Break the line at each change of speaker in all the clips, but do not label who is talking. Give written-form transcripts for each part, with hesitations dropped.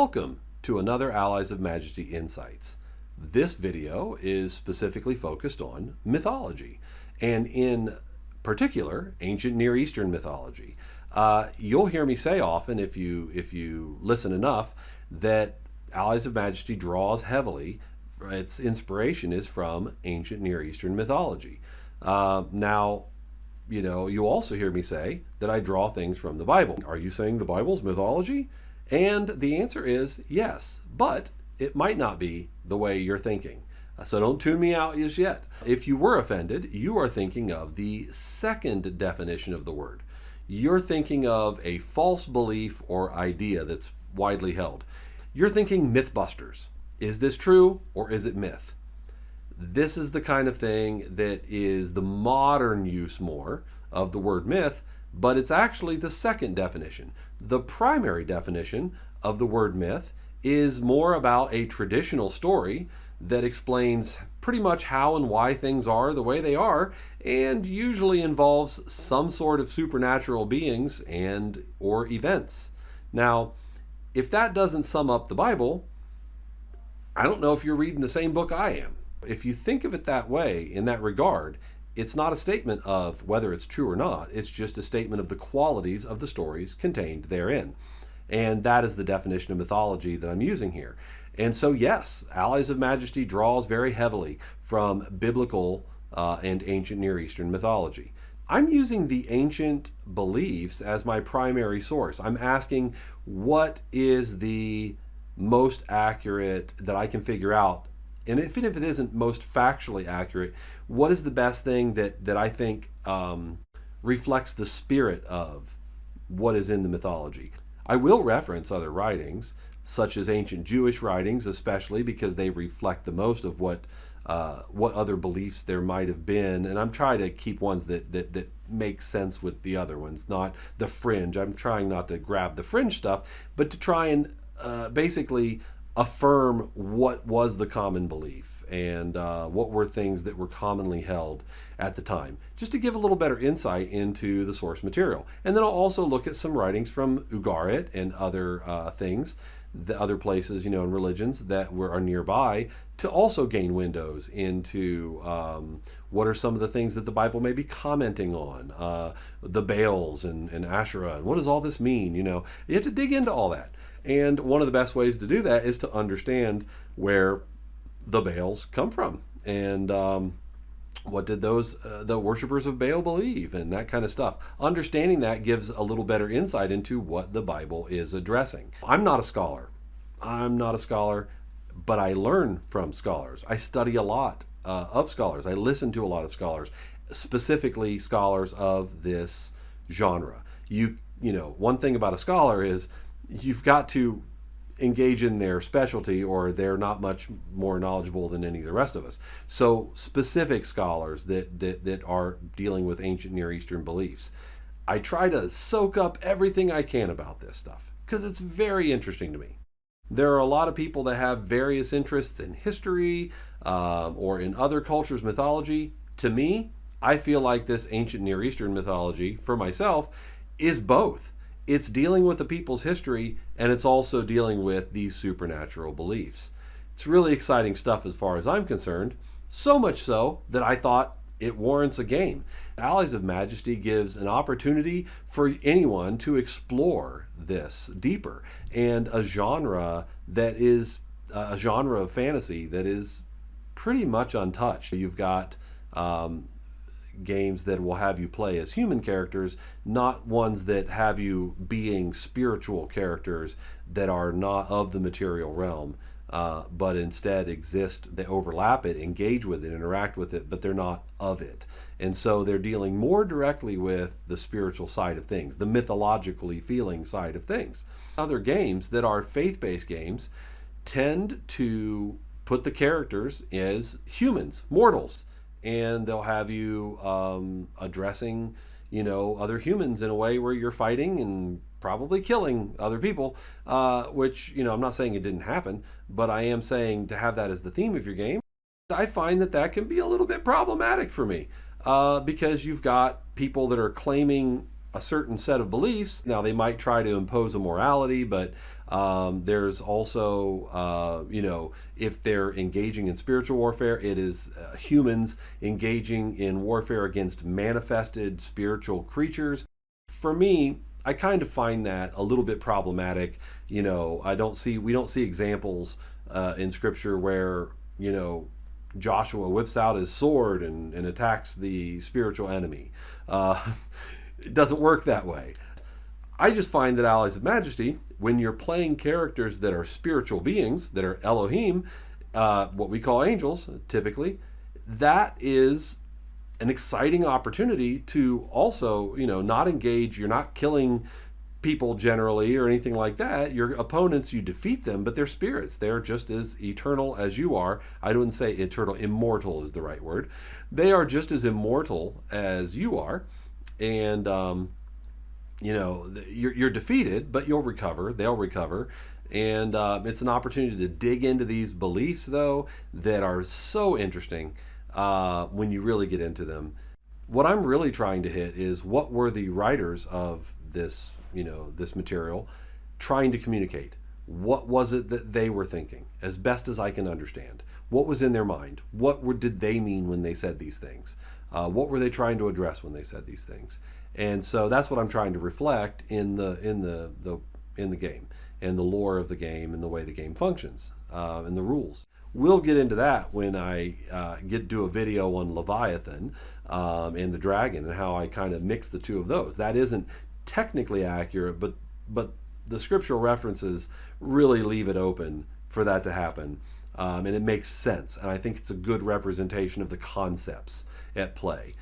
Welcome to another Allies of Majesty Insights. This video is specifically focused on mythology, and in particular, ancient Near Eastern mythology. You'll hear me say often, if you listen enough, that Allies of Majesty draws heavily. Its inspiration is from ancient Near Eastern mythology. Now, you also hear me say that I draw things from the Bible. Are you saying the Bible's mythology? And the answer is yes, but it might not be the way you're thinking. So don't tune me out just yet. If you were offended, you are thinking of the second definition of the word. You're thinking of a false belief or idea that's widely held. You're thinking Mythbusters. Is this true or is it myth? This is the kind of thing that is the modern use more of the word myth, but it's actually the second definition. The primary definition of the word myth is more about a traditional story that explains pretty much how and why things are the way they are, and usually involves some sort of supernatural beings and or events. Now, if that doesn't sum up the Bible, I don't know if you're reading the same book I am. If you think of it that way, in that regard, it's not a statement of whether it's true or not. It's just a statement of the qualities of the stories contained therein. And that is the definition of mythology that I'm using here. And so, yes, Allies of Majesty draws very heavily from biblical and ancient Near Eastern mythology. I'm using the ancient beliefs as my primary source. I'm asking, what is the most accurate that I can figure out? And even if it isn't most factually accurate, what is the best thing that I think reflects the spirit of what is in the mythology? I will reference other writings, such as ancient Jewish writings, especially because they reflect the most of what other beliefs there might have been. And I'm trying to keep ones that make sense with the other ones, not the fringe. I'm trying not to grab the fringe stuff, but to try and basically affirm what was the common belief and what were things that were commonly held at the time, just to give a little better insight into the source material. And then I'll also look at some writings from Ugarit and other things, the other places, and religions that are nearby, to also gain windows into what are some of the things that the Bible may be commenting on, the Baals and Asherah, and what does all this mean? You have to dig into all that. And one of the best ways to do that is to understand where the Baals come from and what did the worshipers of Baal believe and that kind of stuff. Understanding that gives a little better insight into what the Bible is addressing. I'm not a scholar, but I learn from scholars. I study a lot of scholars. I listen to a lot of scholars, specifically scholars of this genre. One thing about a scholar is you've got to engage in their specialty or they're not much more knowledgeable than any of the rest of us. So specific scholars that are dealing with ancient Near Eastern beliefs, I try to soak up everything I can about this stuff because it's very interesting to me. There are a lot of people that have various interests in history or in other cultures' mythology. To me, I feel like this ancient Near Eastern mythology, for myself, is both. It's dealing with the people's history, and it's also dealing with these supernatural beliefs. It's really exciting stuff as far as I'm concerned, so much so that I thought it warrants a game. Allies of Majesty gives an opportunity for anyone to explore this deeper, and a genre that is a genre of fantasy that is pretty much untouched. You've got games that will have you play as human characters, not ones that have you being spiritual characters that are not of the material realm, but instead exist, they overlap it, engage with it, interact with it, but they're not of it. And so they're dealing more directly with the spiritual side of things, the mythologically feeling side of things. Other games that are faith-based games tend to put the characters as humans, mortals, and they'll have you addressing, other humans in a way where you're fighting and probably killing other people, which, I'm not saying it didn't happen, but I am saying to have that as the theme of your game, I find that can be a little bit problematic for me because you've got people that are claiming a certain set of beliefs. Now, they might try to impose a morality, but There's also, if they're engaging in spiritual warfare, it is humans engaging in warfare against manifested spiritual creatures. For me, I kind of find that a little bit problematic. We don't see examples in Scripture where, Joshua whips out his sword and attacks the spiritual enemy. It doesn't work that way. I just find that Allies of Majesty, when you're playing characters that are spiritual beings, that are Elohim, what we call angels typically, that is an exciting opportunity to also, not engage. You're not killing people generally or anything like that. Your opponents, you defeat them, but they're spirits. They're just as eternal as you are. I wouldn't say eternal, immortal is the right word. They are just as immortal as you are. And, you're defeated, but you'll recover. They'll recover. And it's an opportunity to dig into these beliefs, though, that are so interesting when you really get into them. What I'm really trying to hit is what were the writers of this, this material trying to communicate? What was it that they were thinking, as best as I can understand? What was in their mind? Did they mean when they said these things? What were they trying to address when they said these things? And so that's what I'm trying to reflect in the game, and the lore of the game, and the way the game functions, and the rules. We'll get into that when I do a video on Leviathan and the dragon, and how I kind of mix the two of those. That isn't technically accurate, but the scriptural references really leave it open for that to happen, and it makes sense. And I think it's a good representation of the concepts at play.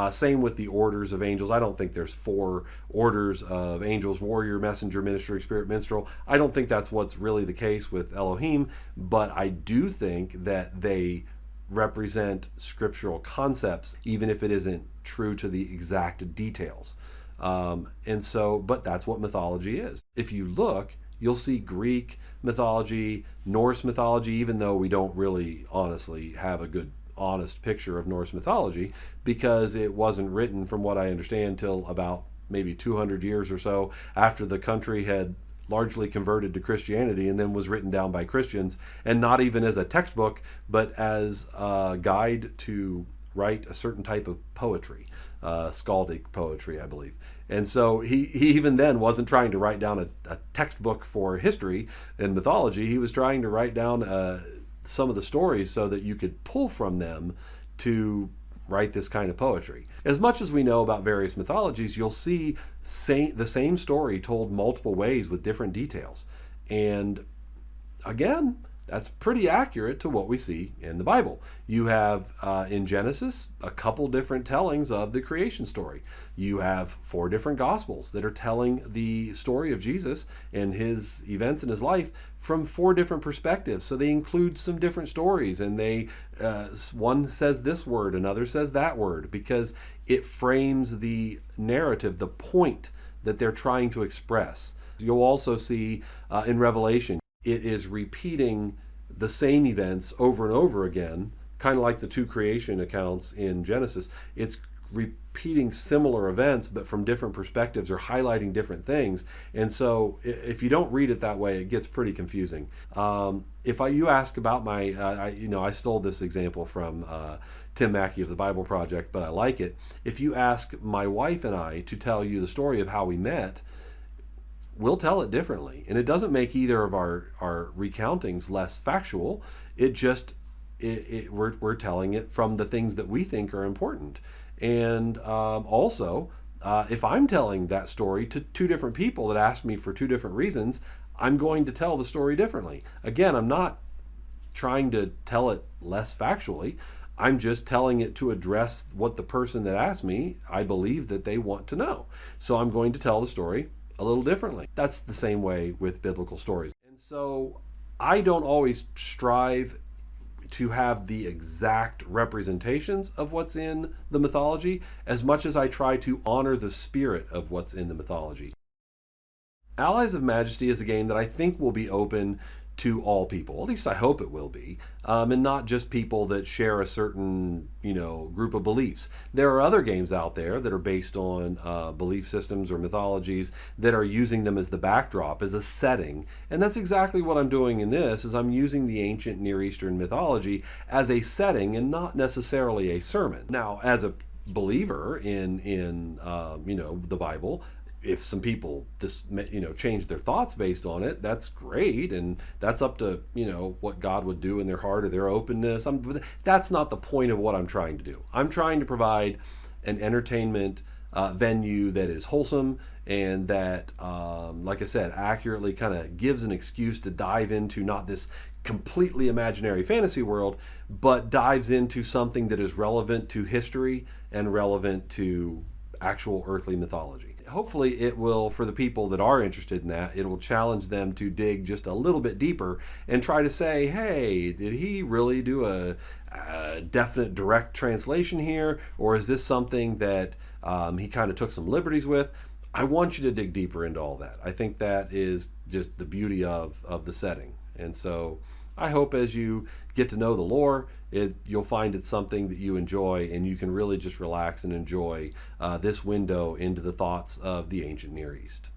Same with the orders of angels. I don't think there's 4 orders of angels: warrior, messenger, minister, spirit, minstrel. I don't think that's what's really the case with Elohim, but I do think that they represent scriptural concepts, even if it isn't true to the exact details. But that's what mythology is. If you look, you'll see Greek mythology, Norse mythology, even though we don't really honestly have a good honest picture of Norse mythology, because it wasn't written, from what I understand, till about maybe 200 years or so after the country had largely converted to Christianity, and then was written down by Christians, and not even as a textbook, but as a guide to write a certain type of poetry, skaldic poetry, I believe. And so he even then wasn't trying to write down a textbook for history and mythology. He was trying to write down some of the stories so that you could pull from them to write this kind of poetry. As much as we know about various mythologies, you'll see the same story told multiple ways with different details. And again, that's pretty accurate to what we see in the Bible. You have, in Genesis, a couple different tellings of the creation story. You have 4 different Gospels that are telling the story of Jesus and his events in his life from 4 different perspectives. So they include some different stories, and one says this word, another says that word, because it frames the narrative, the point that they're trying to express. You'll also see in Revelation, it is repeating the same events over and over again, kind of like the 2 creation accounts in Genesis. It's repeating similar events, but from different perspectives, or highlighting different things. And so if you don't read it that way, it gets pretty confusing. You ask about I stole this example from Tim Mackey of the Bible Project, but I like it. If you ask my wife and I to tell you the story of how we met, we'll tell it differently. And it doesn't make either of our recountings less factual. It just, we're telling it from the things that we think are important. And also, if I'm telling that story to 2 different people that asked me for 2 different reasons, I'm going to tell the story differently. Again, I'm not trying to tell it less factually. I'm just telling it to address what the person that asked me, I believe that they want to know. So I'm going to tell the story a little differently. That's the same way with biblical stories. And so I don't always strive to have the exact representations of what's in the mythology, as much as I try to honor the spirit of what's in the mythology. Allies of Majesty is a game that I think will be open to all people. At least I hope it will be, and not just people that share a certain group of beliefs. There are other games out there that are based on belief systems or mythologies that are using them as the backdrop, as a setting, and that's exactly what I'm doing in this. Is I'm using the ancient Near Eastern mythology as a setting and not necessarily a sermon. Now, as a believer in the Bible, if some people just change their thoughts based on it, that's great, and that's up to what God would do in their heart or their openness. That's not the point of what I'm trying to do. I'm trying to provide an entertainment venue that is wholesome and that, like I said, accurately kind of gives an excuse to dive into not this completely imaginary fantasy world, but dives into something that is relevant to history and relevant to actual earthly mythology. Hopefully it will, for the people that are interested in that, it will challenge them to dig just a little bit deeper and try to say, hey, did he really do a definite direct translation here? Or is this something that he kind of took some liberties with? I want you to dig deeper into all that. I think that is just the beauty of the setting. And so I hope as you get to know the lore, you'll find it something that you enjoy, and you can really just relax and enjoy this window into the thoughts of the ancient Near East.